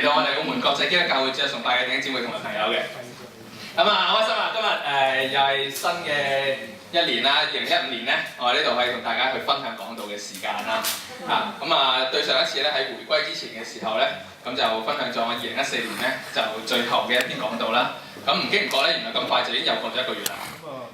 到我哋澳門國際基督教會主日崇拜嘅弟兄姊妹同埋朋友嘅。咁啊，開心啊！今日又係新嘅一年啦，2015年咧，我喺呢度可以同大家去分享講道嘅時間啦。對上一次咧喺回歸之前嘅時候咧，咁就分享咗我2014年咧就最後嘅一篇講道啦。咁唔經唔覺咧，原來咁快就已經又過咗1個月啦。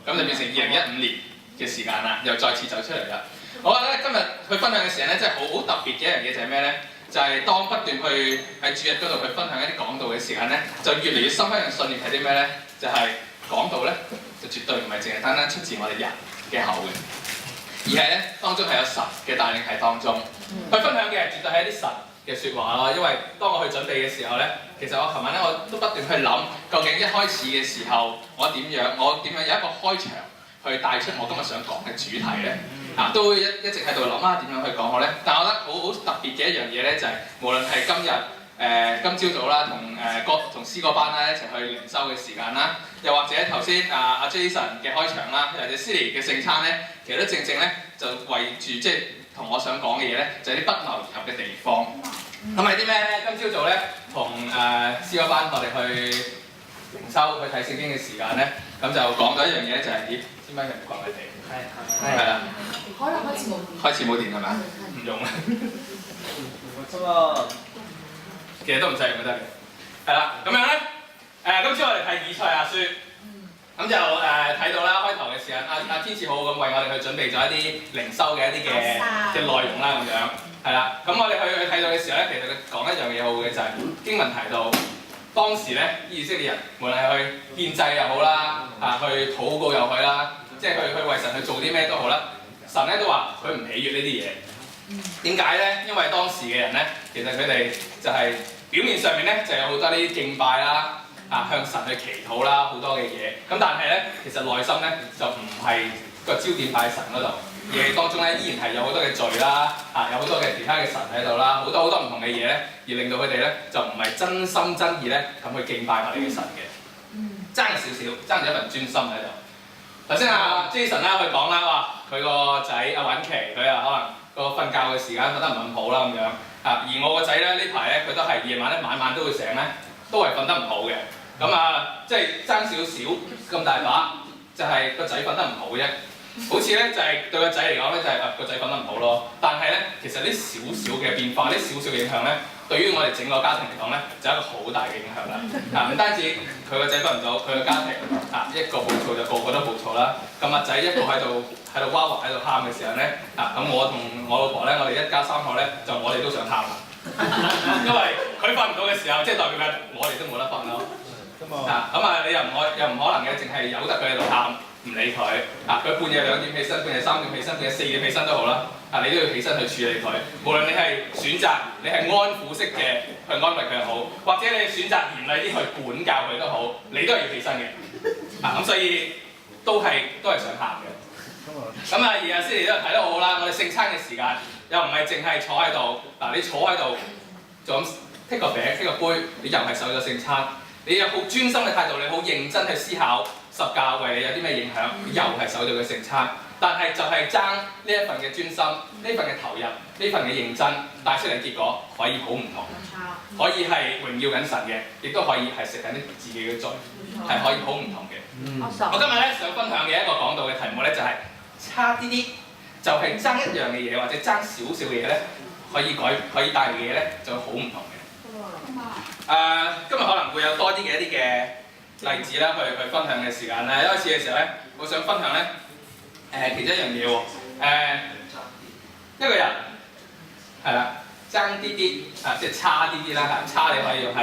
咁就變成2015年嘅時間啦，又再次走出嚟啦。我覺得今日去分享嘅時間咧，真係好特別嘅一樣嘢就係咩咧？就係當不斷去喺主日嗰度去分享一啲講道嘅時間咧，就越嚟越深刻嘅信念係啲咩咧？就係講道咧，就絕對唔係淨係單單出自我哋人嘅口嘅，而係咧當中係有神嘅帶領喺當中。去分享嘅絕對係一啲神嘅説話咯。因為當我去準備嘅時候咧，其實我琴晚咧我都不斷去諗，究竟一開始嘅時候我點樣有一個開場去帶出我今日想講嘅主題咧？都一直喺度諗點樣去講好咧？但係我覺得好特別嘅一樣嘢咧，就係無論係今朝早啦，同詩歌班啦一齊去靈修嘅時間啦，又或者頭先阿 Jason 嘅開場啦，又或者 Silly 嘅聖餐咧，其實都正咧就圍住即係同我想講嘅嘢咧，就係啲不謀而合嘅地方。咁係啲咩咧？今朝早咧同詩歌班我哋去靈修去睇聖經嘅時間咧，咁就講咗一樣嘢咧，就係點解佢唔講佢哋？係啦，可能開始冇電。開始冇電係咪？唔用啦。其實都唔使用都得嘅。係啦，咁樣咧，今次我哋睇以賽亞書，咁就睇到啦，開頭嘅時間，阿天賜好咁為我哋去準備咗一啲靈修嘅一啲嘅內容啦，咁樣係啦。咁我哋去睇到嘅時候咧，其實佢講一樣嘢好嘅就係經文提到當時咧以色列人無論係去獻祭又好啦，去禱告又好啦，即係去為神去做啲咩都好啦，神咧都話佢唔喜悅呢啲嘢。點解咧？因為當時嘅人咧，其實佢哋就係表面上面咧就有好多呢啲敬拜啦，向神去祈禱啦，好多嘅嘢。咁但係咧，其實內心咧就唔係個焦點擺喺神嗰度，而係當中咧依然係有好多嘅罪啦，有好多嘅其他嘅神喺度啦，好多唔同嘅嘢咧，而令到佢哋咧就唔係真心真意咧咁去敬拜我哋嘅神嘅，爭少少，爭咗一份專心喺度。頭先Jason 啦，佢講啦，話佢個仔允琪，佢可能個瞓覺嘅時間瞓得唔係咁好啦咁樣。而我個仔咧呢排咧，佢都係夜晚咧晚晚都會醒咧，都係瞓得唔好嘅。咁即係爭少少咁大把，就係個仔瞓得唔好啫。好似咧就係對個仔嚟講咧，就係個仔瞓得唔好咯。但係咧，其實呢少少嘅變化，呢少少嘅影響咧，對於我哋整個家庭嚟講咧，就係一個好大嘅影響啦。唔單止佢個仔瞓唔到，佢個家庭一個暴躁就個個都暴躁啦。咁阿仔一個喺度娃娃喺度喊嘅時候咧，咁我同我老婆咧，我哋一家三口咧，就我哋都想喊啦。因為佢瞓唔到嘅時候，即係代表緊我哋都冇得瞓咯。你又唔可能嘅，淨係由得佢喺度喊，唔理佢。佢半夜2點起身，半夜3點起身，半夜4點起身都好啦。你都要起身去處理佢。無論你係選擇你係安撫式嘅去安慰佢好，或者你選擇嚴厲啲去管教佢都好，你都係要起身嘅。咁所以都係想喊嘅。而阿Silly都睇得好好啦。我哋聖餐嘅時間又唔係淨係坐喺度。你坐喺度就咁剔個餅剔個杯，你又係守咗聖餐。你有好專心嘅態度，你好認真去思考十架為你有啲咩影響，又係守咗個聖餐。但係就係爭呢一份嘅專心，呢份嘅投入，呢份嘅認真，帶出嚟結果可以好唔同，可以係榮耀緊神嘅，亦都可以係食緊啲自己嘅罪，係可以好唔同嘅。我今日咧想分享嘅一個講道嘅題目咧就係差啲啲，就係爭一樣嘅嘢或者爭少少嘅嘢咧，可以帶嚟嘅嘢咧就會好唔同嘅。今日可能會有多啲嘅一啲嘅例子啦，去分享嘅時間咧。一開始嘅時候咧，我想分享咧，其中一樣嘢喎，一個人係啦，爭啲啲即係差啲啲啦嚇，差你可以用係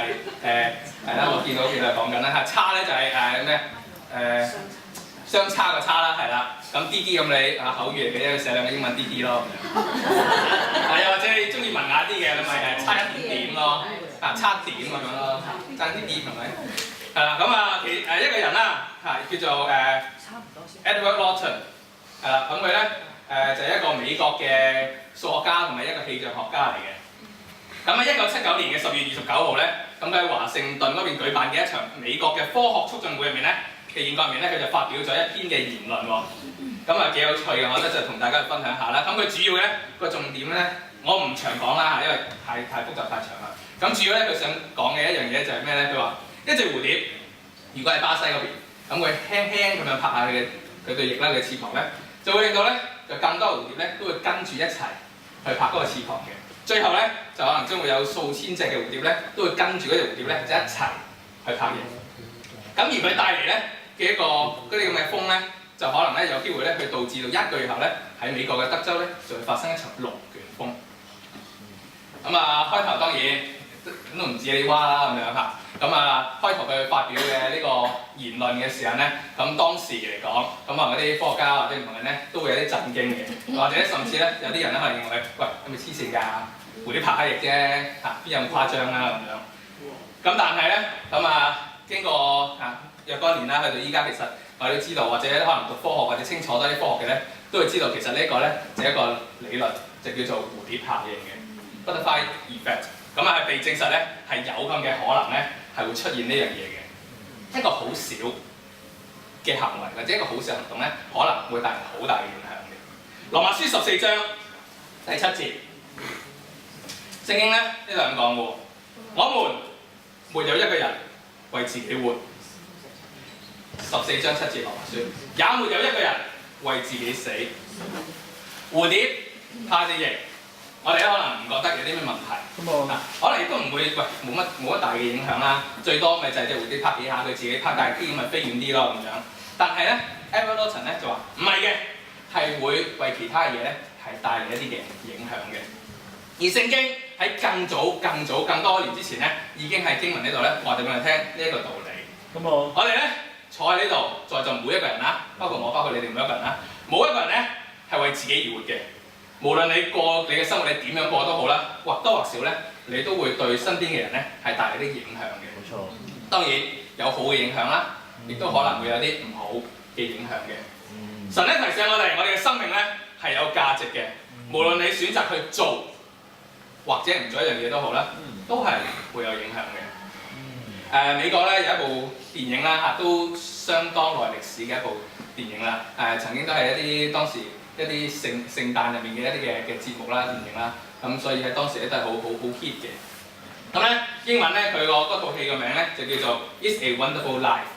係啦，我見到佢哋講緊啦嚇，差咧就係咩相差個差啦，係啦，咁啲啲咁你口語嚟嘅啫，寫兩個英文啲啲咯，又或者你中意文雅啲嘅，你咪差一點點咯。差點咁樣咯，爭啲啲係咪？係啦，咁一個人啦，叫做Edward Norton， 係啦，咁佢咧就係一個美國嘅數學家同埋一個氣象學家嚟嘅。咁喺1979年嘅10月29號咧，咁佢喺華盛頓嗰邊舉辦嘅一場美國嘅科學促進會入面咧嘅演講入面咧，佢就發表咗一篇嘅言論喎。咁幾有趣嘅，我覺得就同大家分享下啦。咁佢主要咧個重點咧，我唔長講啦，因為太複雜太長啦。咁主要咧佢想講嘅一樣嘢就係咩咧？佢話一隻蝴蝶如果喺巴西嗰邊，咁佢輕輕咁樣拍下佢對翼啦，佢嘅翅膀咧，就會令到咧就更多蝴蝶咧都會跟住一齊去拍嗰個翅膀嘅。最後咧就可能將會有數千隻嘅蝴蝶咧都會跟住嗰隻蝴蝶咧就一齊去拍嘢。咁而佢帶嚟咧嘅一個嗰啲咁嘅風咧，就可能咧有機會咧去導致到1個月後咧喺美國嘅德州咧就會發生一場龍捲風。咁啊開頭當然咁都唔止你蛙啦咁樣嚇。咁啊開頭佢發表嘅呢個言論嘅時間咧，咁當時嚟講，咁啊嗰啲科學家或者唔同人咧都會有啲震驚嘅，或者甚至咧有啲人咧可能認為，喂，係咪黐線㗎？蝴蝶拍下翼啫，嚇邊有咁誇張啊咁樣？咁但係咧，咁啊經過若干年啦，去到依家其實我哋都知道，或者可能讀科學或者清楚多啲科學嘅咧，都會知道其實呢一個咧就係一個理論，就叫做蝴蝶效應嘅 Butterfly Effect。咁啊係被證實咧係有咁嘅可能咧係會出現呢樣嘢嘅，一個好少嘅行為或者一個好少行動咧，可能會帶來好大嘅影響嘅。羅馬書14章第7節，聖經咧呢度咁講喎，我們沒有一個人為自己活。14章7節羅馬書，也沒有一個人為自己死。蝴蝶拍隻翼，我哋咧可能唔覺得有啲咩問題，可能亦都唔會冇乜大嘅影響啦。最多咪就係隻蝴蝶拍幾下，佢自己拍大啲咪飛遠啲咯咁樣。但係咧 Edward Norton 咧就話唔係嘅，係會為其他嘢咧係帶嚟一啲嘅影響嘅。而聖經喺更多年之前咧，已經喺經文呢度咧話俾我哋聽呢一個道理。我哋咧坐喺呢度，在座每一個人啦，包括我，包括你哋每一個人啦，冇一個人咧係為自己而活嘅。無論你過你嘅生活，你點樣過都好啦，或多或少咧，你都會對身邊嘅人咧係帶嚟啲影響嘅。冇錯。當然有好嘅影響啦，亦都可能會有啲唔好嘅影響嘅。神咧提醒我哋嘅生命咧係有價值嘅。無論你選擇去做或者唔做一樣嘢都好啦，都係會有影響嘅。美國咧有一部電影啦嚇，都相當耐歷史嘅一部電影啦。曾經都係一啲當時一啲聖誕入面嘅一啲嘅節目啦、電影啦，咁所以喺當時咧都係好 hit 嘅。咁咧英文咧佢嗰套戲嘅名咧就叫做 It's a Wonderful Life，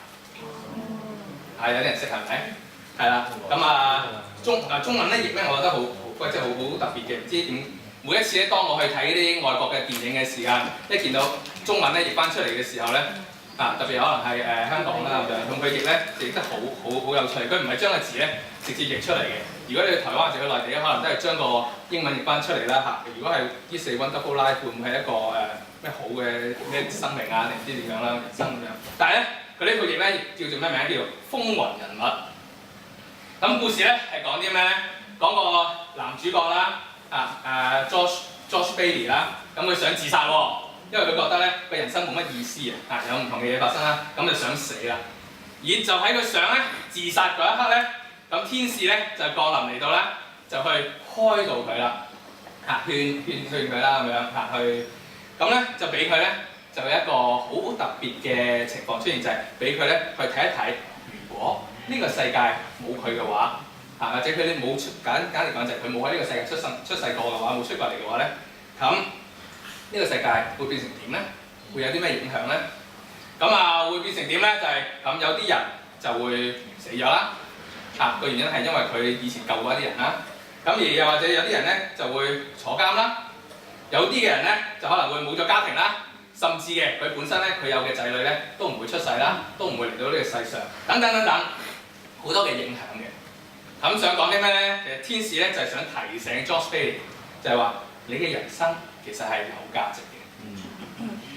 有啲人識係咪？係啦，咁中文咧譯咧，我覺得即係好特別嘅，唔知點。每一次咧，當我去睇啲外國嘅電影嘅時間，一見到中文咧譯翻出嚟嘅時候咧，特別可能係香港啦咁樣，用佢譯咧譯得好有趣。佢唔係將個字咧直接譯出嚟嘅。如果你去台灣或者去內地，可能都係將個英文譯翻出嚟啦嚇。如果係 It's a Wonderful Life， 會唔會係一個咩好嘅咩生命啊？定唔知點樣啦，人生咁樣。但係咧，佢呢套譯咧叫做咩名？叫做風雲人物。咁故事咧係講啲咩咧？講個男主角啦。George Bailey 啦，咁佢想自殺喎，因為佢覺得咧個人生冇乜意思啊，有唔同嘅嘢發生啦，咁就想死啦。而就喺佢想咧自殺嗰一刻咧，咁天使咧就降臨嚟到啦，就去開導佢啦，勸佢啦咁樣去，咁咧就俾佢咧就有一個好特別嘅情況出現，就係俾佢咧去睇一睇，如果呢個世界冇佢嘅話。或者佢哋冇簡嚟講就係佢冇喺呢個世界出世過嘅話，冇出過嚟嘅話咧，咁呢個世界會變成點咧？會有啲咩影響咧？咁會變成點咧？就係咁有啲人就會死咗啦。個原因係因為佢以前救過一啲人啦。咁而又或者有啲人咧就會坐監啦。有啲嘅人咧就可能會冇咗家庭啦，甚至嘅佢本身咧佢有嘅仔女咧都唔會出世啦，都唔會嚟到呢個世上，等好多嘅影響嘅。咁想講啲咩咧？其實天使咧就係想提醒 George Bailey， 就係話你嘅人生其實係有價值嘅。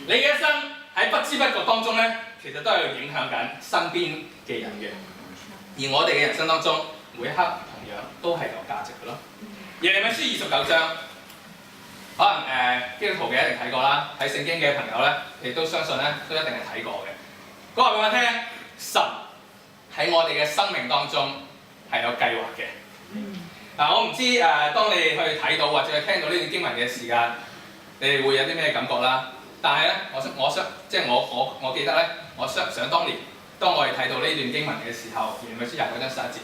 你嘅一生喺不知不覺當中咧，其實都係影響緊身邊嘅人嘅。而我哋嘅人生當中，每一刻同樣都係有價值嘅咯。耶利米書29章，可能基督徒嘅一定睇過啦，睇聖經嘅朋友咧，亦都相信咧都一定係睇過嘅。講話俾我聽，神喺我哋嘅生命當中係有計劃嘅。我唔知當你去睇到或者聽到呢段經文嘅時間，你哋會有啲咩感覺啦？但係咧，我記得咧，我想當年，當我哋睇到呢段經文嘅時候，耶利米書29章11節。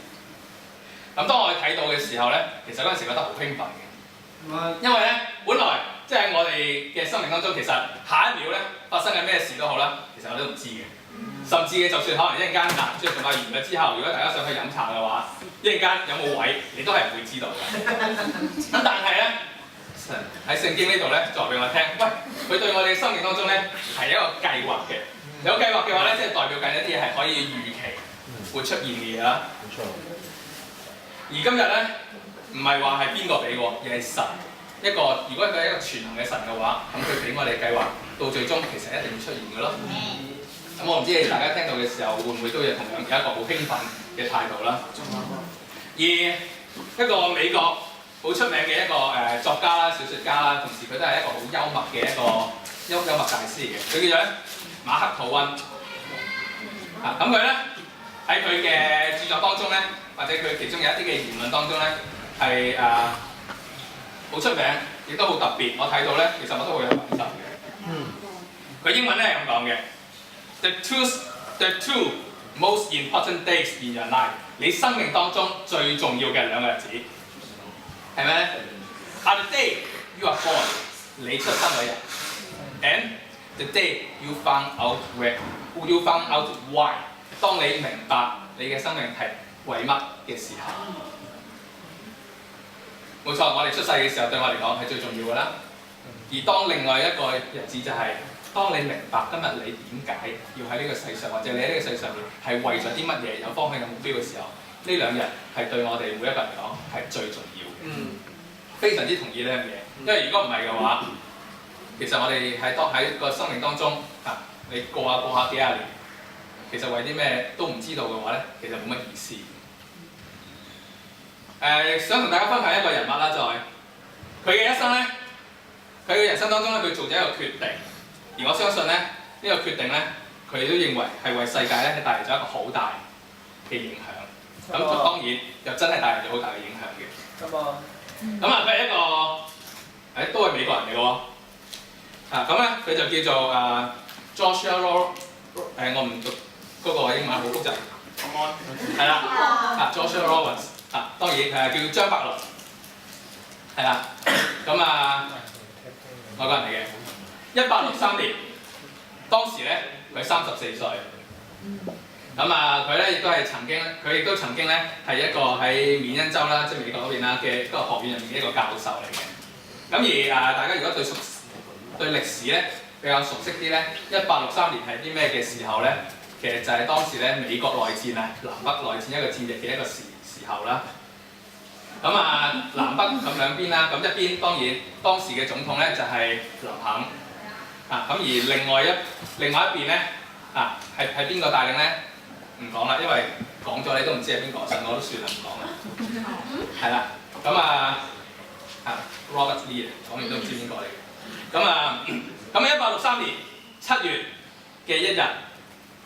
咁當我哋睇到嘅時候咧，其實嗰陣時覺得好興奮嘅，因為咧，本來即係我哋嘅生命當中，其實下一秒咧發生緊咩事都好啦，其實我都唔知嘅。甚至就算可能一陣間即係做下完咗之後，如果大家想去飲茶嘅話，一陣間有冇位，你都係唔會知道嘅。咁但係咧，喺聖經呢度咧，就話俾我聽，喂，佢對我哋生命當中咧係一個計劃嘅。有計劃嘅話咧，即係代表緊一啲嘢係可以預期會出現嘅嘢啦。冇錯。而今日咧，唔係話係邊個俾喎，而係神一個。如果佢係一個全能嘅神嘅話，咁佢俾我哋計劃到最終其實一定會出現嘅咯。咁我唔知大家聽到嘅時候會唔會都有同樣有一個好興奮嘅態度啦。而一個美國好出名嘅一個作家啦、小説家啦，同時佢都係一個好幽默嘅一個幽默大師嚟嘅。佢叫做馬克吐溫。咁佢咧喺佢嘅著作當中咧，或者佢其中有一啲嘅言論當中咧，係好出名，亦都好特別。我睇到咧，其實我都好有感受嘅。佢英文咧係咁講嘅。The two most important days in your life， 你生命當中最重要嘅兩個日子係咩咧 ？Are the day you are born， 你出生嗰日 ，and the day you found out why， 當你明白你嘅生命係為乜嘅時候。冇錯，我哋出世嘅時候對我嚟講係最重要㗎啦。而當另外一個日子就係、當你明白今日你點解要喺呢個世上，或者你喺呢個世上面係為咗啲乜嘢有方向有目標嘅時候，呢兩日係對我哋每一個人嚟講係最重要嘅。非常之同意呢樣嘢，因為如果唔係嘅話，其實我哋喺個生命當中你過下幾廿年，其實為啲咩都唔知道嘅話咧，其實冇乜意思。想同大家分享一個人物啦，就係佢嘅一生咧，佢嘅人生當中咧，佢做咗一個決定。而我相信咧，呢個決定咧，佢都認為係為世界咧帶嚟咗一個好大嘅影響。咁當然又真係帶嚟咗好大嘅影響嘅。咁佢係一個都係美國人嚟嘅喎。咁咧佢就叫做Joshua Law， 我唔讀嗰個英文好複雜。係啦，Joshua Lawrence， 當然叫張伯倫。係啦，外國人嚟嘅。1863年，當時咧佢34歲。佢咧亦都係佢亦都曾經咧係一個喺緬因州啦，即係美國嗰邊啦嘅一個學院入面嘅一個教授嚟嘅。咁而大家如果對歷史咧比較熟悉啲咧，1863年係啲咩嘅時候咧？其實就係當時咧美國內戰南北內戰一個戰役嘅一個時候啦。南北咁兩邊啦，咁一邊當然當時嘅總統咧就係林肯。而另外一邊咧係邊個帶領咧？唔講啦，因為講咗你都唔知係邊個，所以我都算啦，唔講啦。係啦，Robert Lee 講完都唔知邊個嚟嘅。1863年7月嘅1日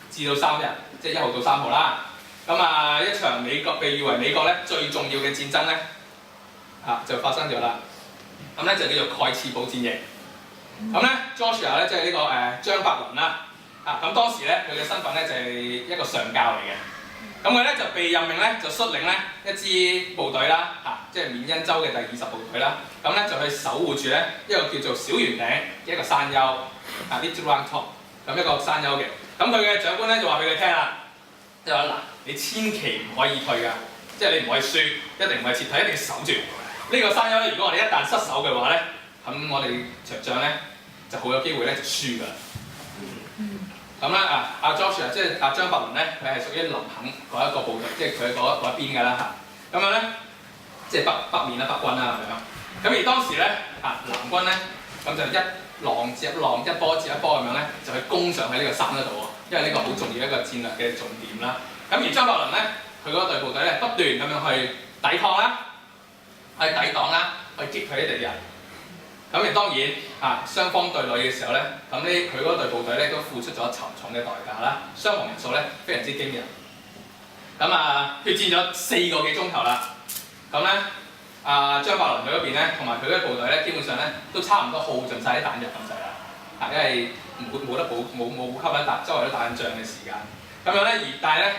至到3日，即係1號到3號啦。一場被譽為美國咧最重要嘅戰爭咧就發生咗啦。就叫做蓋茨堡戰役。Joshua 咧即係呢個張伯倫啦。當時咧佢嘅身份咧就係一個上校嚟嘅。佢咧就被任命咧就率領咧一支部隊啦，即係緬因州嘅第20部隊啦。就去守護住咧一個叫做小圓頂嘅一個山丘，Little Round Top 咁一個山丘嘅。佢嘅長官咧就話俾佢聽啦，就話嗱，你千祈唔可以退㗎，即係你唔可以輸，一定唔可以撤退，一定要守住呢個山丘咧。如果我哋一旦失守嘅話咧，咁我哋場仗咧就好有機會咧就輸㗎啦。Joshua 即係張伯倫咧，佢係屬於林肯嗰一個部隊，即係佢嗰一邊㗎啦嚇。即係北面啦，北軍啦咁樣。而當時咧南軍咧咁就一浪接一浪，一波接一波咁樣咧，就去攻上喺呢個山嗰度喎。因為呢個好重要一個戰略嘅重點啦。而張伯倫咧，佢嗰隊部隊咧不斷咁樣去抵抗啦，去抵擋啦，去擊退啲敵人。而當然雙方對壘嘅時候咧，佢嗰隊部隊咧都付出咗沉重嘅代價啦，傷亡人數咧非常之驚人。血戰咗4個幾鐘頭啦。張伯倫佢嗰邊咧，同埋佢嗰啲部隊咧，基本上咧都差唔多耗盡晒啲彈藥咁滯啦。因為冇得冇補給啦，周圍都打緊仗嘅時間。但係咧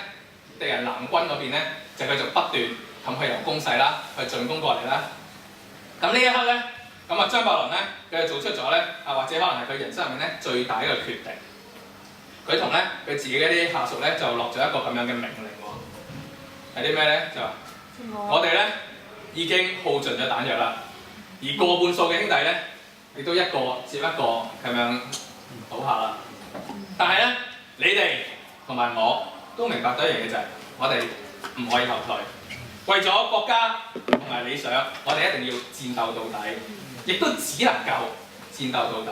敵人南軍嗰邊咧就繼續不斷咁去由攻勢啦，去進攻過嚟啦。呢一刻咧，咁啊張伯倫咧，佢就做出咗咧或者可能係佢人生入面咧最大一個決定。佢同咧佢自己嗰啲下屬咧就落咗一個咁樣嘅命令喎。係啲咩咧？就話我哋咧已經耗盡咗彈藥啦，而過半數嘅兄弟咧亦都一個接一個咁樣倒下啦。但係咧，你哋同埋我都明白到一樣嘢就係，我哋唔可以後退。為咗國家同埋理想，我哋一定要戰鬥到底，亦都只能夠戰鬥到底。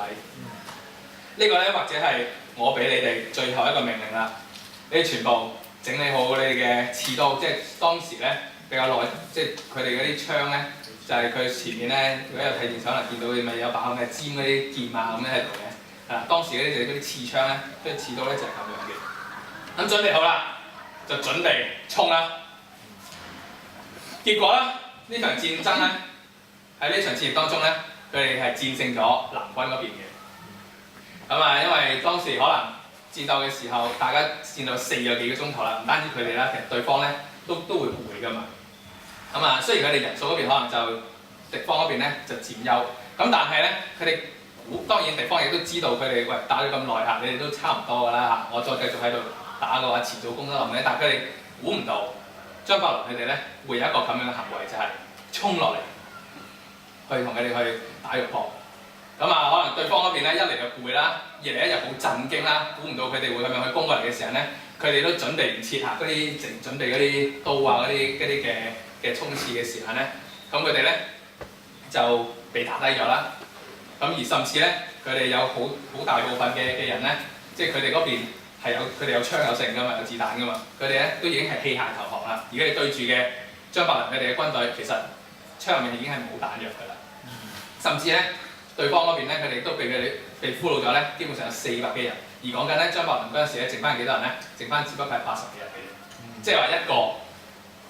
呢個咧或者係我俾你哋最後一個命令啦。你哋全部整理好你哋嘅刺刀，即係當時咧比較耐，即係佢哋嗰啲槍咧，就係佢前面咧，如果有睇電視可能見到咪有把咩尖嗰啲劍啊咁樣喺度嘅。當時嗰啲刺槍咧，即係刺刀咧就係咁樣嘅。咁準備好啦，就準備衝啦。結果咧，呢場戰爭咧喺呢場戰役當中咧，佢哋係戰勝咗南軍嗰邊嘅。因為當時可能戰鬥嘅時候，大家戰鬥4個幾個鐘頭啦，唔單止佢哋啦，其實對方咧都會攰噶嘛。雖然佢哋人數嗰邊可能就敵方嗰邊咧就佔優，咁但係咧佢哋當然敵方亦都知道佢哋打咗咁耐嚇，你哋都差唔多㗎啦嚇，我再繼續喺度打嘅話，遲早功德林咧。但係佢哋估唔到張伯倫佢哋咧會有一個咁樣嘅行為，就係衝落嚟去同佢哋去打肉搏。可能對方嗰邊咧一嚟就攰啦，二嚟咧又好震驚啦，估唔到佢哋會咁樣去攻過嚟嘅時候咧，佢哋都準備唔切嗰啲準備嗰啲刀啊嗰啲嘅衝刺嘅時間咧，咁佢哋咧就被打低咗啦。而甚至咧，佢哋有好大部分嘅人咧，即係佢哋嗰邊係佢哋有槍有剩噶嘛，有子彈噶嘛，佢哋咧都已經係棄械投降啦。而家你對住嘅張伯倫佢哋嘅軍隊，其實槍入面已經係冇彈藥㗎啦。甚至咧，對方嗰邊咧，佢哋都被佢哋被俘虜咗咧，基本上有400幾人。而講緊咧，張伯倫嗰陣時咧，剩翻幾多人咧？剩翻只不過係80幾人嘅啫。即係話一個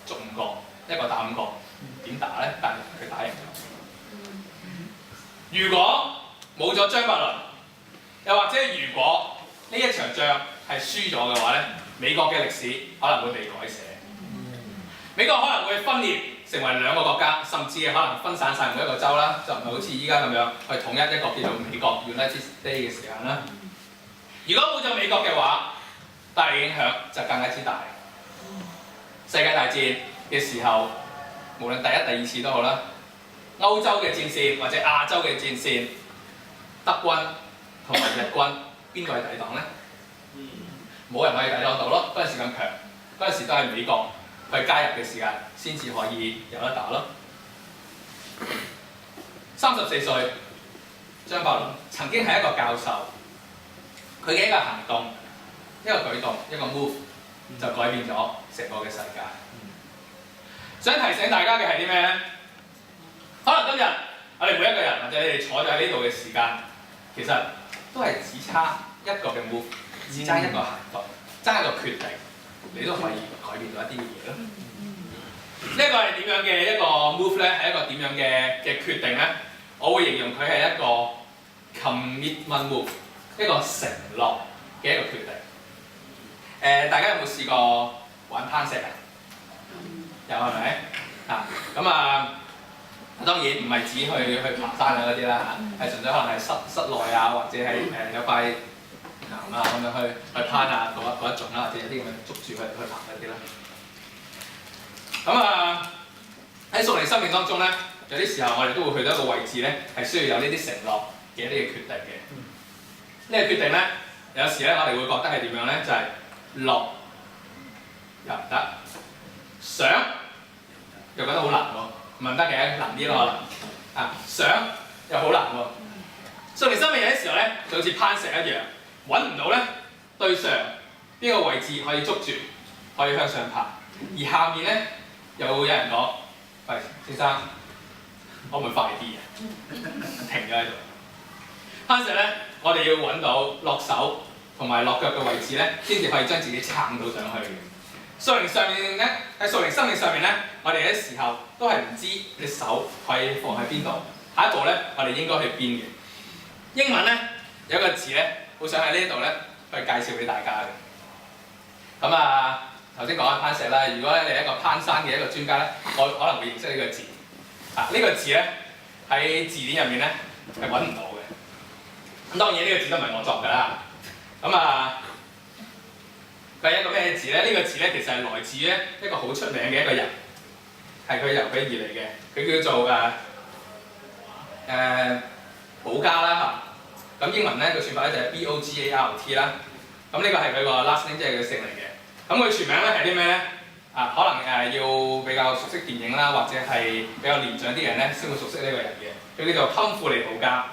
捉5個，一個打5個，點打咧？但係佢打贏咗。如果冇咗張伯倫，又或者如果呢一場仗係輸咗嘅話咧，美國嘅歷史可能會被改寫。美國可能會分裂成為2個國家，甚至可能分散晒每一個州啦，就唔係好似依家咁樣去統一一個叫做美國 United States 嘅時間啦。如果冇咗美國嘅話，帶嚟影響就更加之大。世界大戰嘅時候，無論第1、第2次都好啦。歐洲嘅戰線或者亞洲嘅戰線，德軍同埋日軍邊個係抵擋呢？冇人可以抵擋到咯。嗰陣時咁強，嗰陣時都係美國去加入嘅時間先至可以有得打咯。34歲，張伯倫曾經係一個教授，佢嘅一個行動、一個舉動、一個 move 就改變咗成個嘅世界。想提醒大家嘅係啲咩呢？可能今日我哋每一個人或者你哋坐咗喺呢度嘅時間，其實都係只差一個嘅 move， 只差一個行動，爭一個決定，你都可以改變到一啲嘅嘢咯。呢一個係點樣嘅一個 move 咧？係一個點樣嘅決定咧？我會形容佢係一個 commitment move， 一個承諾嘅一個決定。大家有冇試過玩攀石啊？有係咪？當然唔係指去爬山啊嗰啲啦嚇，係純粹可能係室內啊，或者係有塊岩啊咁樣去攀啊嗰一種啦，或者有啲咁樣捉住去爬嗰啲啦。喺屬靈生命當中咧，有啲時候我哋都會去到一個位置咧，係需要有呢啲承諾嘅一啲嘅決定嘅。呢個決定咧，有時咧我哋會覺得係點樣咧？就係落又唔得，想又覺得好難喎。唔係得嘅，難啲咯可能。想又好難喎。屬靈生命有啲時候咧，就好似攀石一樣，揾唔到咧對上邊個位置可以捉住，可以向上爬。而下面咧又會有人講：喂，先生，可唔可以快啲啊？停咗喺度。攀石咧，我哋要揾到落手同埋落腳嘅位置咧，先至可以將自己撐到上去嘅。屬靈上面咧，喺屬靈生命上面咧，我哋有啲時候都係唔知隻手可以放喺邊度，下一步咧我哋應該去邊嘅。英文咧有一個字咧，好想喺呢度咧去介紹俾大家嘅。頭先講緊攀石啦，如果你係一個攀山嘅一個專家咧，我可能會認識呢個字。呢個字咧喺字典入面咧係揾唔到嘅。咁當然呢個字都唔係我作㗎啦。咁啊，佢係一個咩字咧？呢、這個字咧其實係來自於一個好出名嘅一個人，係佢由佢而嚟嘅。佢叫做保加啦嚇。咁英文咧個算法咧就係 BOGART 啦。咁呢個係佢個 last name 即係佢姓嚟嘅。咁佢全名咧係啲咩咧？可能要比較熟悉電影啦，或者係比較年長啲人咧先會熟悉呢個人嘅。佢叫做堪富利保加。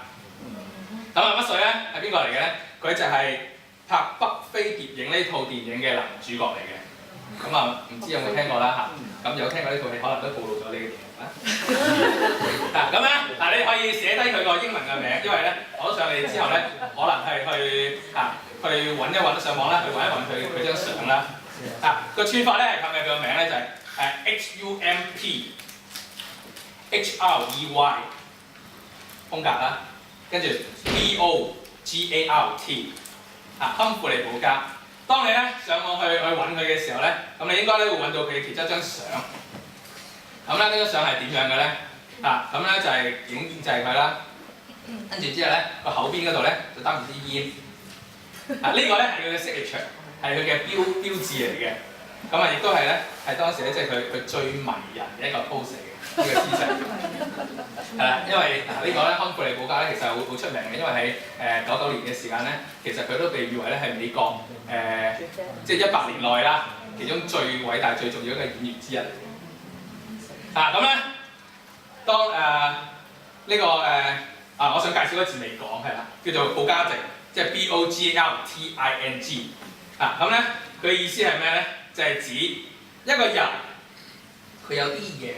咁係乜水咧？係邊個嚟嘅咧？佢就係拍《北非諜影》呢套電影嘅男主角嚟嘅。咁啊，唔知有冇聽過啦嚇？咁有聽過呢套戲，可能都暴露咗呢個年齡啦。咁咧，你可以寫低佢個英文嘅名，因為咧，我上嚟之後咧，可能係去揾一揾上網啦，去揾一揾佢張相啦。個串法咧係靠嘅，佢個名咧就係HUMPHREY 空格啦，跟住 BOGART 堪富利保加。當你咧上網去揾佢嘅時候咧，咁你應該咧會揾到佢其中一張相。咁咧呢張相係點樣嘅咧？咁咧就係影就係佢啦。跟住之後咧個口邊嗰度咧就擔住支煙。呢個咧係佢嘅 signature， 係佢嘅標誌嚟嘅。咁啊，亦都係咧係當時咧即係佢最迷人嘅一個 pose 嚟嘅呢個姿勢。係啦，因為呢個咧堪富利保加咧其實係好出名嘅，因為喺99年嘅時間咧，其實佢都被譽為咧係美國即係100年內啦其中最偉大最重要嘅演員之一。咁咧當我想介紹個字未講係啦，叫做保加症，即係 BOGARTING。咁咧佢嘅意思係咩咧？就係指一個人佢有啲嘢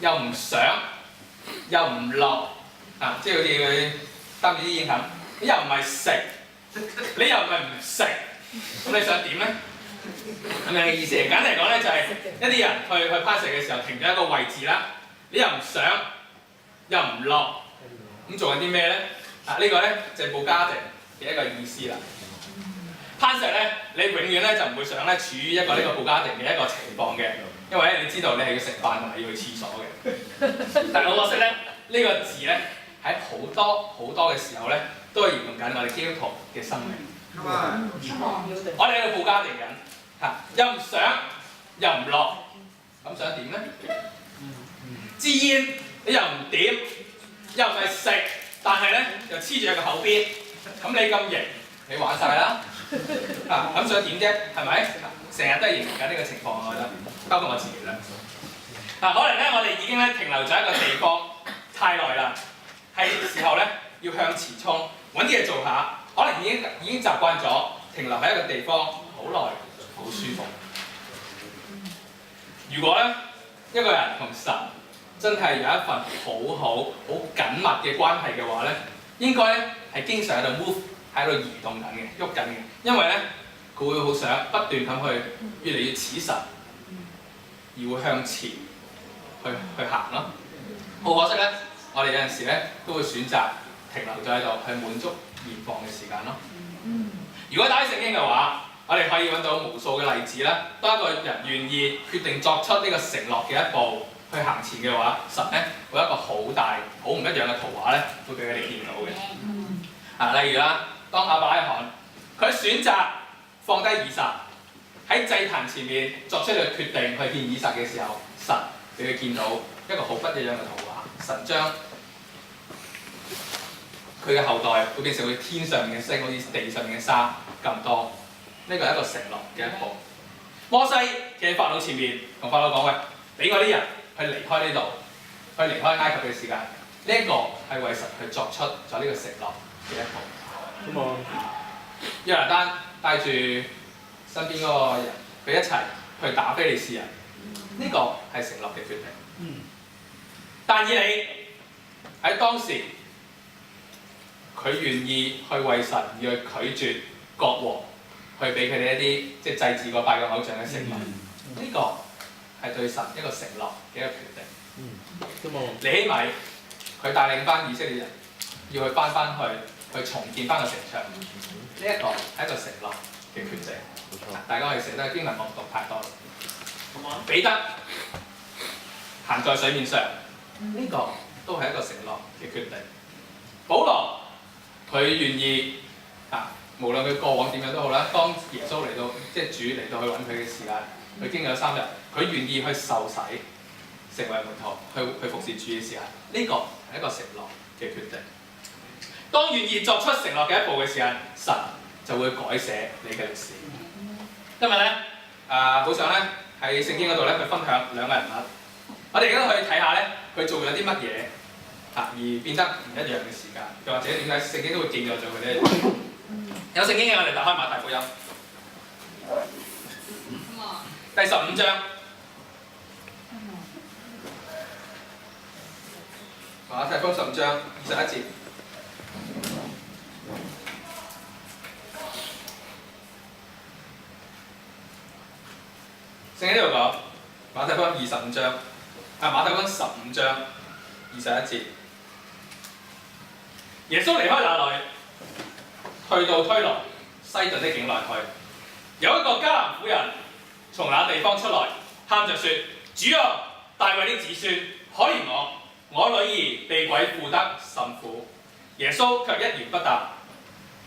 又唔想又唔落即係好似佢擔住啲煙咁，你又唔係食，你又唔係唔食，咁你想點咧？係咪嘅意思？簡單嚟講咧，就係一啲人去攀石嘅時候停咗一個位置啦，你又唔想又唔落，咁做緊啲咩咧？呢個咧就係保加症嘅一個意思啦。攀石咧，你永遠咧就唔會想咧處於一個呢個保加症嘅一個情況嘅，因為咧你知道你係要食飯同埋要去廁所嘅。但係好可惜咧，呢個字咧喺好多嘅時候咧，都係形容緊我哋基督徒嘅生命。我哋喺度保加症緊，又唔想又唔落，咁想點咧？支煙你又唔點，又唔係食，但係咧又黐住喺個口邊，咁你咁型，你玩晒啦！咁想點啫？係咪？成日都係形容緊呢個情況，我覺得，包括我自己啦。可能咧，我哋已經咧停留咗一個地方太耐啦，係時候咧要向前衝，揾啲嘢做下。可能已經習慣咗停留喺一個地方好耐，好舒服。如果咧一個人同神真係有一份好緊密嘅關係嘅話咧，應該咧係經常喺度 move。喺度移動緊嘅，喐緊嘅，因為咧佢會好想不斷咁去越嚟越似神，而會向前去行咯。好可惜咧，我哋有陣時咧都會選擇停留咗喺度，去滿足現況嘅時間咯。如果打開聖經嘅話，我哋可以揾到無數嘅例子啦。當一個人願意決定作出呢個承諾嘅一步去行前嘅話，神咧會有一個好大好唔一樣嘅圖畫咧，會俾佢哋見到嘅。例如啦。當亞伯拉罕佢選擇放低以撒喺祭壇前面作出嘅決定去獻以撒嘅時候，神俾佢見到一個好不一樣嘅圖畫。神將佢嘅後代會變成好似天上面嘅星，好似地上面嘅沙咁多。呢個係一個承諾嘅一步。摩西企喺法老前面，同法老講：喂，俾我啲人去離開呢度，去離開埃及嘅時間。呢一個係為神去作出咗呢個承諾嘅一步。約拿單帶住身邊嗰個人，佢一齊去打非利士人，呢個係承諾嘅決定。但以理喺當時，佢願意去為神而去拒絕國王，去俾佢哋一啲即係祭祀過拜過偶像嘅食物。呢個係對神一個承諾嘅一個決定。尼希米佢帶領班以色列人要去翻去重建翻個城牆，呢一個係一個承諾嘅決定。大家可以寫低經文，我唔讀太多啦。彼得行在水面上，呢個都係一個承諾嘅決定。保羅佢願意無論佢過往點樣都好啦，當耶穌嚟到即係主嚟到去揾佢嘅時間，佢經過3日，佢願意去受洗，成為門徒，去服侍主嘅時間，呢個係一個承諾嘅決定。當願意作出承諾嘅一步嘅時間，神就會改寫你嘅歷史。今日咧好想咧喺聖經嗰度咧去分享2個人物，我哋而家去睇下咧佢做咗啲乜嘢而變得唔一樣嘅時間，又或者點解聖經都會記載咗佢咧？有聖經嘅我哋打開馬太福音第15章，馬太福音15章21節。聖經呢度講馬太福音25章，馬太福音15章21節。耶穌離開那裏，去到推羅西頓的境內去。有一個迦南婦人從那地方出來，喊着說：主啊，大衛的子孫，可憐我，我女兒被鬼附得甚苦。耶穌卻一言不答。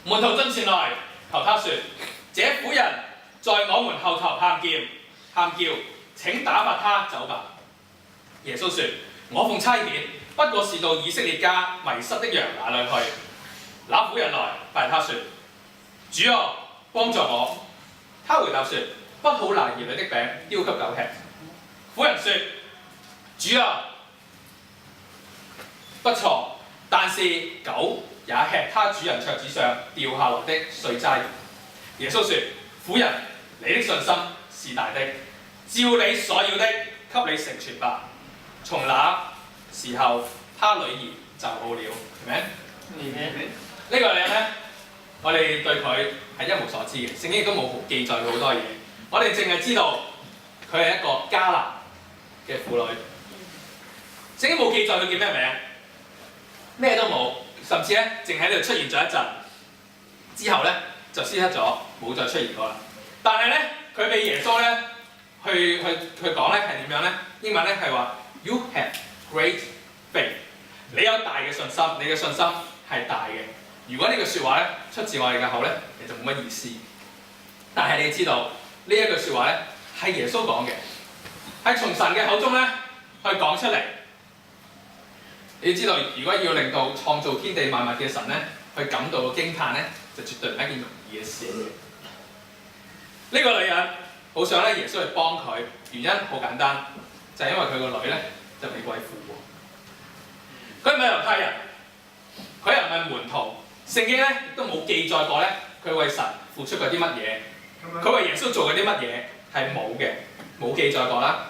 門徒進前來求他說：這婦人在我們後頭喊叫，請打發他走吧。耶穌說：我奉差遣，不過是到以色列家迷失的羊那裏去。那婦人來拜他說：主啊，幫助我。他回答說：不好拿兒女的餅丟給狗吃。婦人說：主啊，不錯，但是狗也吃他主人桌子上掉下來的碎渣。耶穌說：婦人，你的信心是大的，照你所要的給你成全吧。從那時候，他女兒就好了。係咪？呢個人咧，我哋對佢係一無所知嘅，聖經亦都冇記載佢好多嘢。我哋淨係知道佢係一個迦南嘅婦女。聖經冇記載佢叫咩名，咩都冇，甚至咧淨喺呢度出現咗一陣，之後咧就消失咗，冇再出現過啦。但係咧，佢俾耶穌咧去講咧係點樣咧？英文咧係話 You have great faith， 你有大嘅信心，你嘅信心係大嘅。如果呢句説話咧出自我哋嘅口咧，其實冇乜意思。但係你知道呢一句説話咧係耶穌講嘅，係從神嘅口中咧去講出嚟。你知道，如果要令到創造天地萬物嘅神咧去感到驚嘆咧，就絕對唔係一件容易嘅事。呢個女人好想咧耶穌去幫佢，原因好簡單，就係因為佢個女咧就被鬼附喎。佢唔係猶太人，佢又唔係門徒。聖經咧亦都冇記載過咧，佢為神付出過啲乜嘢，佢為耶穌做過啲乜嘢係冇嘅，冇記載過啦。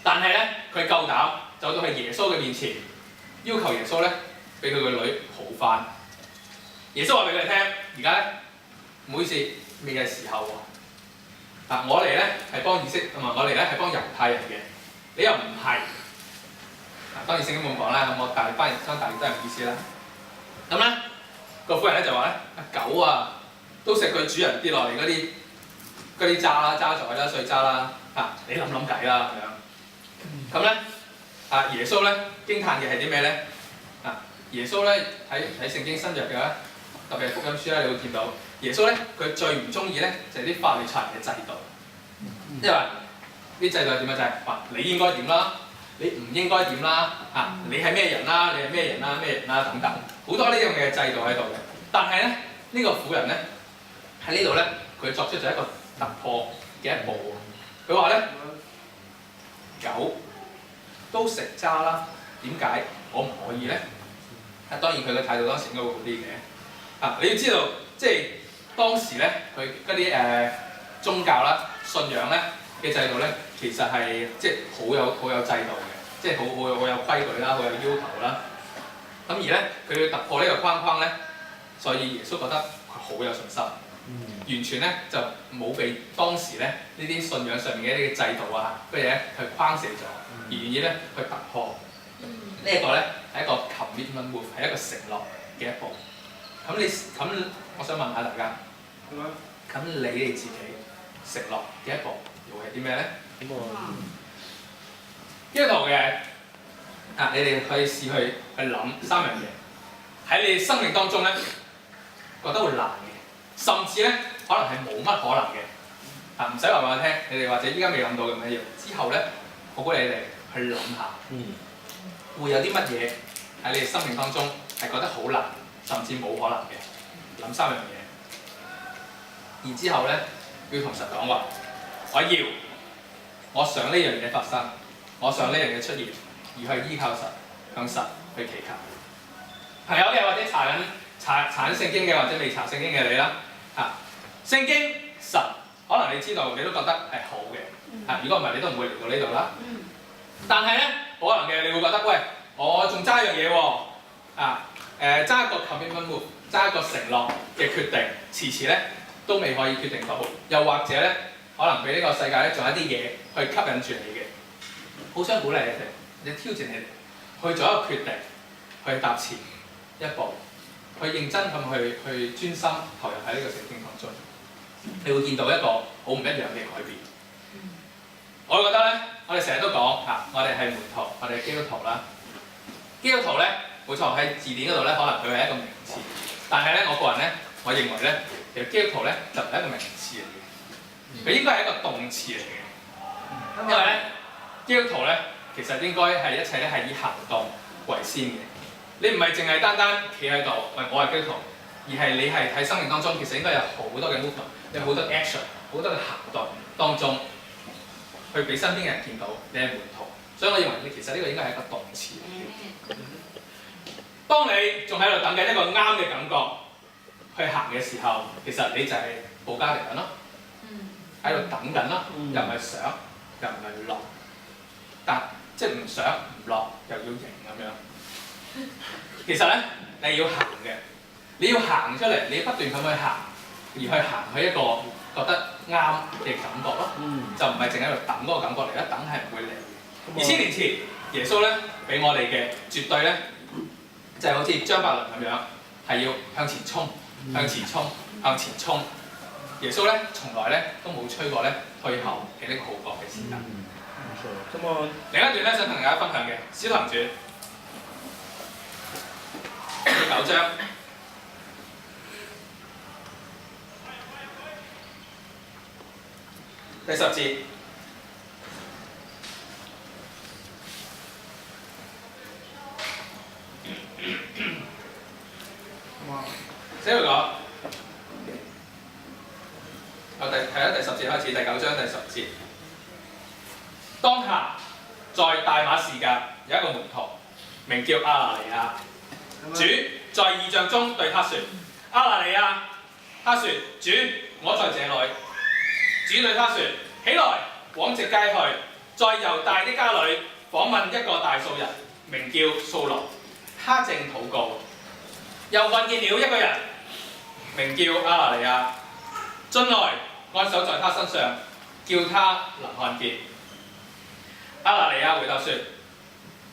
但係咧，佢夠膽走到去耶穌嘅面前，要求耶穌咧俾佢個女好返。耶穌話俾佢哋聽：而家咧唔好意思，未係時候喎。我嚟咧係幫以色列，同埋我嚟咧係幫猶太人嘅，你又唔係。當然聖經冇講啦，咁我大翻譯將大譯都係唔意思啦。咁咧。個婦人咧就話咧：狗啊，都食佢主人跌落嚟嗰啲渣啦、渣滓啦、碎渣啦，你諗計啦咁樣。咁咧，耶穌咧驚嘆嘅係啲咩咧？耶穌咧喺聖經新約嘅咧，特別係福音書咧，你會見到耶穌咧佢最唔中意咧就係啲法利賽人嘅制度，因為啲制度係點啊？就係話你應該點啦，你唔應該點啦，你係咩人啦，你係咩人啦，咩人啦等等。好多呢樣嘅制度喺度嘅，但係咧呢個婦人咧喺呢度咧，佢作出咗一個突破嘅一步。佢話咧：狗都食渣啦，點解我唔可以咧？當然佢嘅態度當時應該會好啲嘅。你要知道，即係當時咧佢嗰啲宗教啦、信仰咧嘅制度咧，其實係即係好有制度嘅，即係好有規矩啦，好有要求啦。咁而咧，佢要突破呢個框框咧，所以耶穌覺得佢好有信心，完全咧就冇被當時咧呢啲信仰上面嘅一啲制度嗰啲嘢去框死咗，而願意咧去突破。呢一個咧係一個 commitment move， 係一個承諾嘅一步。咁我想問下大家，咁你哋自己承諾嘅一步又係啲咩咧？基督徒嘅你哋可以試去諗三樣嘢喺你哋生命當中咧，覺得會難嘅，甚至咧可能係冇乜可能嘅。唔使話俾我聽，你哋或者依家未諗到咁樣樣，之後咧，我估你哋去諗下，會有啲乜嘢喺你哋生命當中係覺得好難，甚至冇可能嘅。諗三樣嘢，然之後咧要同神講話，我想呢樣嘢發生，我想呢樣嘢出現，而去依靠神，向神去祈求。朋友嘅或者查緊聖經嘅，或者未查聖經嘅你啦，聖經神。可能你知道，你都覺得係好嘅，如果唔係，你都唔會嚟到呢度啦。但係咧，可能嘅你會覺得，喂，我仲爭一樣嘢喎，爭一個 commitment move， 爭一個承諾嘅決定，遲遲咧都未可以決定到。又或者咧，可能俾呢個世界咧仲有一啲嘢去吸引住你嘅，好想鼓勵你哋，你挑戰你哋去做一個決定，去踏前一步，去認真咁去專心投入喺呢個聖經當中。你會見到一個好唔一樣嘅改變。我覺得咧，我哋成日都講我哋係門徒，我哋係基督徒啦。基督徒咧，冇錯喺字典嗰度咧，可能佢係一個名詞，但係咧，我個人咧，我認為咧，其實基督徒咧就唔係一個名詞嚟嘅，佢應該係一個動詞嚟嘅。因為咧，基督徒咧，其實應該係一切咧係以行動為先嘅。你唔係淨係單單企喺度，我係基督徒，而係你係喺生命當中，其實應該有好多嘅 movement。有好多 action， 好多嘅行動當中，去俾身邊嘅人見到你係門徒，所以我認為你其實呢個應該係一個動詞嚟嘅。當你仲喺度等緊一個啱嘅感覺去行嘅時候，其實你就係保加利緊咯，喺度等緊咯，又唔係上，又唔係落，但即係唔上唔落又要型咁樣。其實咧，你要行嘅，你要行出嚟，你要不斷咁去行。而去行去一個覺得啱嘅感覺咯，就唔係淨喺度等嗰個感覺嚟，一等係唔會嚟嘅。2000年前，耶穌咧俾我哋嘅絕對咧，就係好似張伯倫咁樣，係要向前衝、向前衝、向前衝。耶穌咧從來咧都冇吹過咧退後嘅呢個號角嘅時間。另一段咧想同大家分享嘅《使徒行傳》第9章。第10節，寫佢講，第10節開始，第9章第10節。當下在大馬士革有一個門徒，名叫亞拿尼亞。主在異象中對他說：亞拿尼亞，他說：主，我在這裡。主對他說：起來，往直街去，在猶大的家裏訪問一個大數人，名叫掃羅。他正禱告，又看見了一個人，名叫亞拿尼亞，進來按手在他身上，叫他能看見。亞拿尼亞回答說：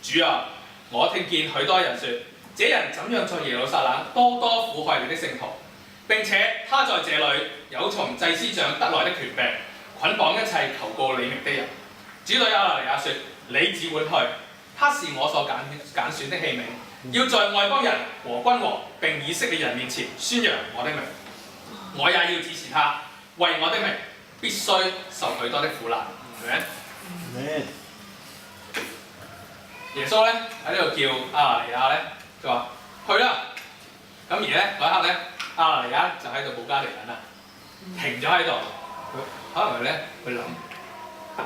主啊，我聽見許多人說，這人怎樣在耶路撒冷多多苦害你的聖徒，並且他在這裡有從祭司長得來的權柄，捆綁一切求告你名的人。主對亞拿尼亞說：你只管去，他是我所揀選的器皿，要在外邦人和君王並以色列人面前宣揚我的名。我也要指示他，為我的名必須受許多的苦難。耶穌咧喺呢度叫亞拿尼亞咧，就話去啦。咁而咧嗰一刻咧，亞拿尼亞就喺度保加利緊啦，停咗喺度。可能佢咧會諗，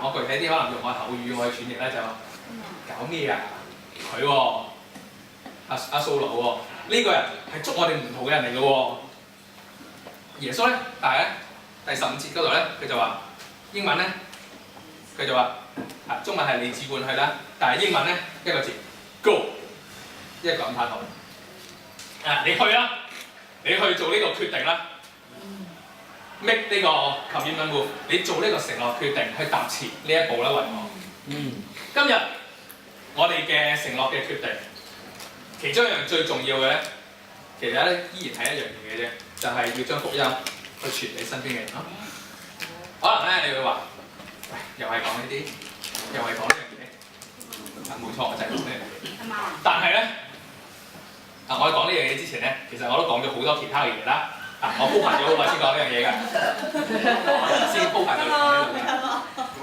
我具體啲可能用我口語我去傳譯咧就話：搞咩啊？佢喎，阿掃羅喎，呢個人係捉我哋門徒嘅人嚟嘅喎。耶穌咧，但係咧第15節嗰度咧，佢就話英文咧，佢就話中文係你只管去啦，但係英文咧一個字 go， 一個暗拍號。你去啦，你去做呢個決定啦。make 呢個 commitment move， 你做呢個承諾決定去踏前呢一步啦，為我。今日我哋嘅承諾嘅決定，其中一樣最重要嘅咧，其實咧依然係一樣嘢嘅啫，就係要將福音去傳俾身邊嘅人咯。可能咧你會話，喂，又係講呢啲，又係講呢樣嘢。冇錯，我就係講呢樣嘢。但係咧，我哋講呢樣嘢之前咧，其實我都講咗好多其他嘅嘢啦。我鋪排咗好耐先講呢樣嘢㗎，先鋪排到嚟講呢度嘅。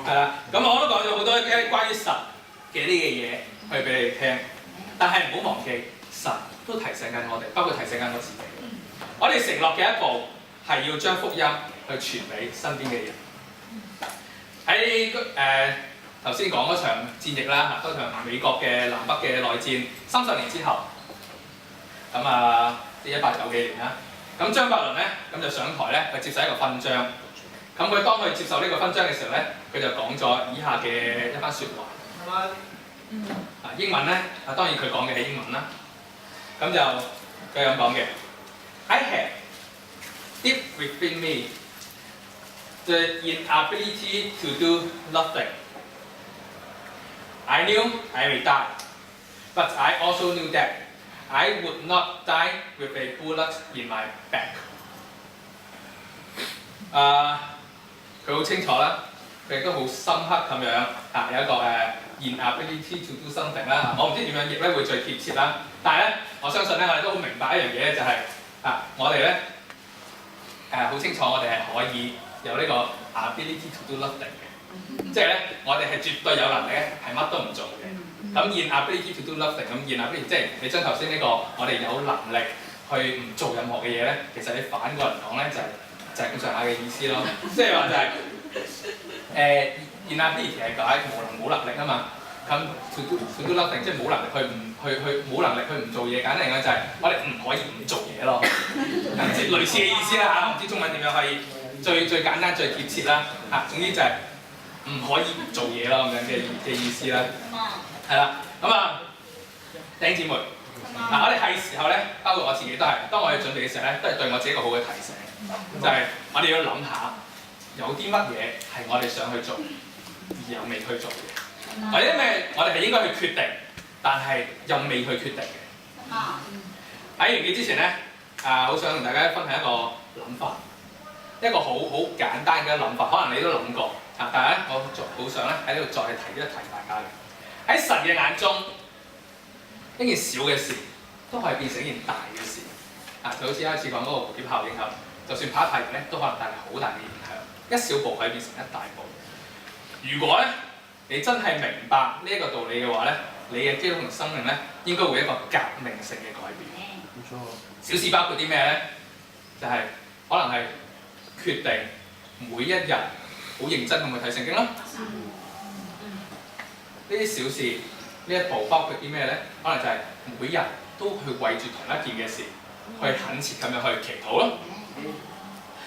係啦，咁我都講咗好多一啲關於神嘅呢嘅嘢去俾你聽。但係唔好忘記，神都提醒緊我哋，包括提醒緊我自己。我哋承諾嘅一步係要將福音去傳俾身邊嘅人。喺頭先講嗰場戰役啦，嗰場美國嘅南北嘅內戰30年之後，咁1890幾年啦。咁張伯倫咧，咁就上台咧，去接受一個勳章。咁佢當佢接受呢個勳章嘅時候咧，佢就講咗以下嘅一番説話。英文咧，當然佢講嘅係英文啦。咁就佢咁講嘅 ：I have deep within me the inability to do nothing. I knew I would die, but I also knew that I would not die with a bullet in my back. 佢好清楚啦，佢亦都好深刻咁樣有一個inability to do something 啦。我唔知點樣譯咧會最貼切啦，但係咧我相信咧我哋都好明白一樣嘢咧，就係我哋咧好清楚我哋係可以有呢個 ability to do nothing 嘅，即係咧我哋係絕對有能力咧係乜都唔做嘅。咁 inability to do nothing， 咁 inability 即係你將頭先呢個我哋有能力去唔做任何嘅嘢咧，其實你反過嚟講咧就係咁上下嘅意思咯，即係話就係inability 係解冇能力啊嘛，咁 to do nothing 即係冇能力冇能力去唔做嘢，簡單嚟講就係我哋唔可以唔做嘢咯，即係類似嘅意思啦嚇，我唔知中文點樣可以最簡單最貼切啦嚇，總之就係唔可以唔做嘢咯咁樣嘅意思啦。係啦，咁弟兄姊妹，我哋係時候咧，包括我自己都係，當我哋準備嘅時候咧，都係對我自己一個好嘅提醒，就係我哋要諗下有啲乜嘢係我哋想去做而又未去做嘅，或者咩我哋係應該去決定，但係又未去決定嘅。喺完結之前咧，好想同大家分享一個諗法，一個好簡單嘅諗法，可能你都諗過，但係咧我好想咧喺呢度再提一提大家嘅。喺神嘅眼中，一件小嘅事都可以變成一件大嘅事。就好似開始講嗰個蝴蝶效應咁，就算跑太遠咧，都可能帶嚟好大嘅影響。一小步可以變成一大步。如果咧你真係明白呢一個道理嘅話咧，你嘅基督徒生命咧應該會有一個革命性嘅改變。冇錯。小事包括啲咩咧？就係可能係決定每一日好認真咁去睇聖經啦。呢啲小事，呢一步包括啲咩咧？可能就係每日都去為住同一件嘅事，去懇切咁樣去祈禱咯。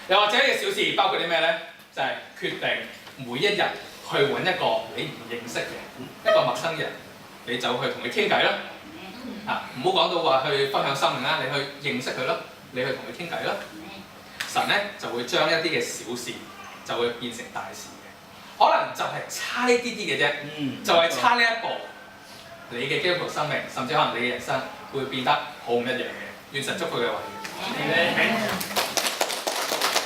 又或者嘅小事包括啲咩咧？就係決定每一日去揾一個你唔認識嘅一個陌生人，你就去同佢傾偈咯。唔好講到話去分享生命啦，你去認識佢咯，你去同佢傾偈咯。神咧就會將一啲嘅小事就會變成大事。可能就係差啲嘅啫，就係差呢一步，你嘅基督徒生命，甚至可能你嘅人生會變得好唔一樣嘅。願神祝福佢嘅話語。